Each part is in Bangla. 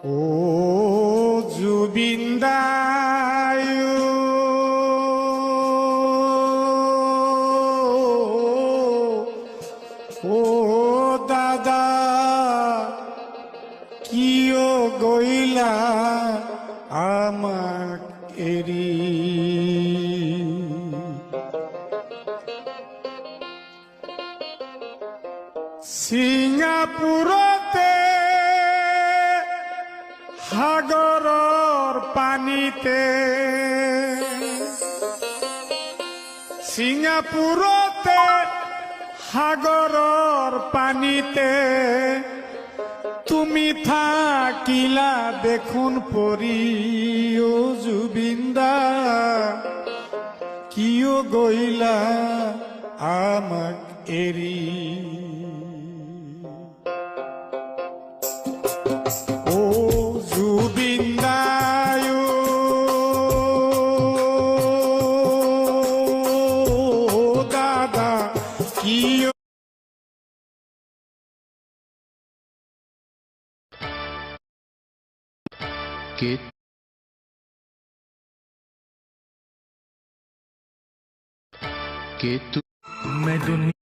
ও জুবিন্দায়ু ও দাদা কিও গইলা আমাক এরি সিঙ্গাপুরতে সাগৰৰ পানীতে সিঙ্গাপুরতে সাগৰৰ পানীতে তুমি থাকিলা দেখোন পৰি ও জুবিন্দা কিয় গইলা আমাক এৰি ও জুবিন্দায়ু দাদা কিয় मैं दुनिया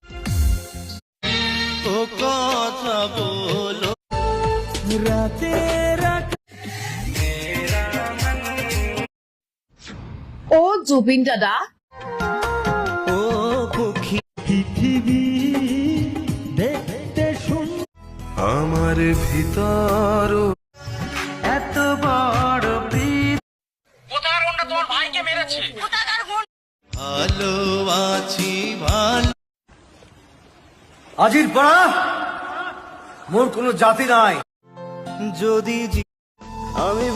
ओ কথা বলো রাতে রাত ও জুবিন দাদা ও পক্ষী পৃথিবী দেখতে শুন আমার ভিতর এত বড় প্রীত কোথাকার গুন্ডা তোমার ভাইকে মেরেছে? কোথাকার গুন্ডা? ভালো আছি ভালো আজির পাড়া মোর কোনো জাতি নাই যদি আমি